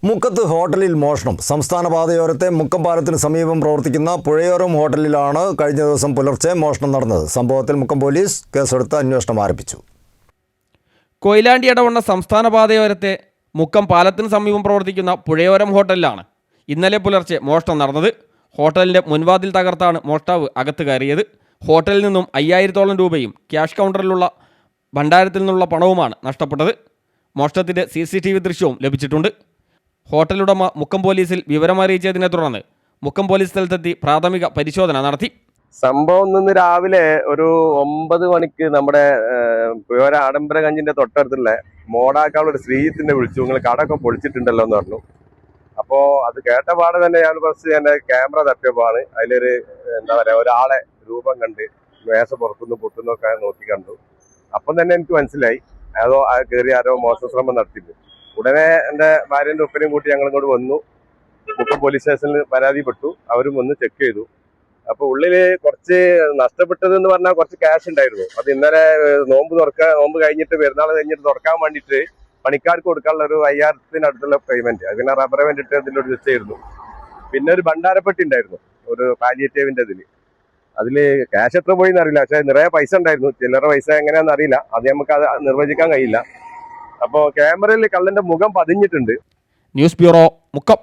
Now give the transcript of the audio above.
മുക്കത്ത് ഹോട്ടലിൽ മോഷണം. സംസ്ഥാന പാതയോരത്തെ മുക്കം പാലത്തിന് സമീപം പ്രവർത്തിക്കുന്ന പുഴയോരം ഹോട്ടലിലാണ് കഴിഞ്ഞ ദിവസം പുലർച്ചെ മോഷണം നടന്നത്. സംഭവത്തിൽ മുക്കം പോലീസ് കേസെടുത്ത് അന്വേഷണം ആരംഭിച്ചു. കൊയിലാണ്ടി ഇടവണ്ണ സംസ്ഥാന പാതയോരത്തെ മുക്കം പാലത്തിന് സമീപം പ്രവർത്തിക്കുന്ന പുഴയോരം ഹോട്ടലിലാണ് ഇന്നലെ പുലർച്ചെ മോഷണം നടന്നത്. ഹോട്ടലിൻ്റെ മുൻവാതിൽ തകർത്താണ് മോഷ്ടാവ് അകത്ത് കയറിയത്. ഹോട്ടലിൽ നിന്നും 5000-ഓളം രൂപയും ക്യാഷ് കൗണ്ടറിലുള്ള ഭണ്ഡാരത്തിൽ നിന്നുള്ള പണവുമാണ് നഷ്ടപ്പെട്ടത്. മോഷണത്തിൻ്റെ CCTV ദൃശ്യവും ലഭിച്ചിട്ടുണ്ട്. ഹോട്ടലുടമ മുക്കം പോലീസിൽ വിവരമറിയിച്ചതിനെ തുടർന്ന് മുക്കം പോലീസ് സ്ഥലത്തെത്തി പ്രാഥമിക പരിശോധന നടത്തി. സംഭവം ഇന്ന് രാവിലെ ഒരു 9 മണിക്ക് നമ്മുടെ ആഡംബരഗഞ്ചിന്റെ തൊട്ടടുത്തുള്ള മോടാക്കാനുള്ള ഒരു ശ്രീജിത്തിന്റെ വിളിച്ചു, നിങ്ങൾ കടയൊക്കെ പൊളിച്ചിട്ടുണ്ടല്ലോ എന്ന് പറഞ്ഞു. അപ്പോ അത് കേട്ടപാടെ തന്നെ ഞാൻ ഫസ്റ്റ് എന്റെ ക്യാമറ തപ്പിയപ്പോഴാണ് അതിലൊരു എന്താ പറയാ ഒരാളെ രൂപം കണ്ട് മേശ പുറത്തുനിന്ന് പൊട്ടുന്നൊക്കെ നോക്കി കണ്ടു. അപ്പം തന്നെ എനിക്ക് മനസ്സിലായി അതോ കയറി ആരോ മോശശ്രമം നടത്തിയിരുന്നു. ഉടനെ എന്റെ ഭാര്യന്റെ ഒപ്പനയും കൂട്ടി ഞങ്ങൾ ഇങ്ങോട്ട് വന്നു. മുക്കം പോലീസ് സ്റ്റേഷനിൽ പരാതിപ്പെട്ടു. അവരും വന്ന് ചെക്ക് ചെയ്തു. അപ്പൊ ഉള്ളില് കുറച്ച് നഷ്ടപ്പെട്ടത് എന്ന് പറഞ്ഞാൽ കുറച്ച് ക്യാഷ് ഉണ്ടായിരുന്നു. അത് ഇന്നലെ നോമ്പ് കഴിഞ്ഞിട്ട് പെരുന്നാൾ കഴിഞ്ഞിട്ട് തുറക്കാൻ വേണ്ടിയിട്ട് പണിക്കാർക്ക് കൊടുക്കാനുള്ള ഒരു 5000-ത്തിനടുത്തുള്ള പേയ്മെന്റ്, അതിനെ റബ്ബർ വേണ്ടിയിട്ട് അതിലൊരു ചെയ്തിരുന്നു. പിന്നെ ഒരു ഭണ്ഡാരപ്പെട്ടി ഉണ്ടായിരുന്നു, ഒരു പാലിയേറ്റീവിന്റെ അതില് ക്യാഷ് എത്ര പോയി എന്നറിയില്ല. പക്ഷെ നിറയെ പൈസ ഉണ്ടായിരുന്നു. ചില്ലറ പൈസ എങ്ങനെയാണെന്ന് അറിയില്ല. അത് നമുക്ക് അത് നിർവചിക്കാൻ കഴിയില്ല. അപ്പോൾ ക്യാമറയിൽ കള്ളന്റെ മുഖം പതിഞ്ഞിട്ടുണ്ട്. News bureau, Mukkam.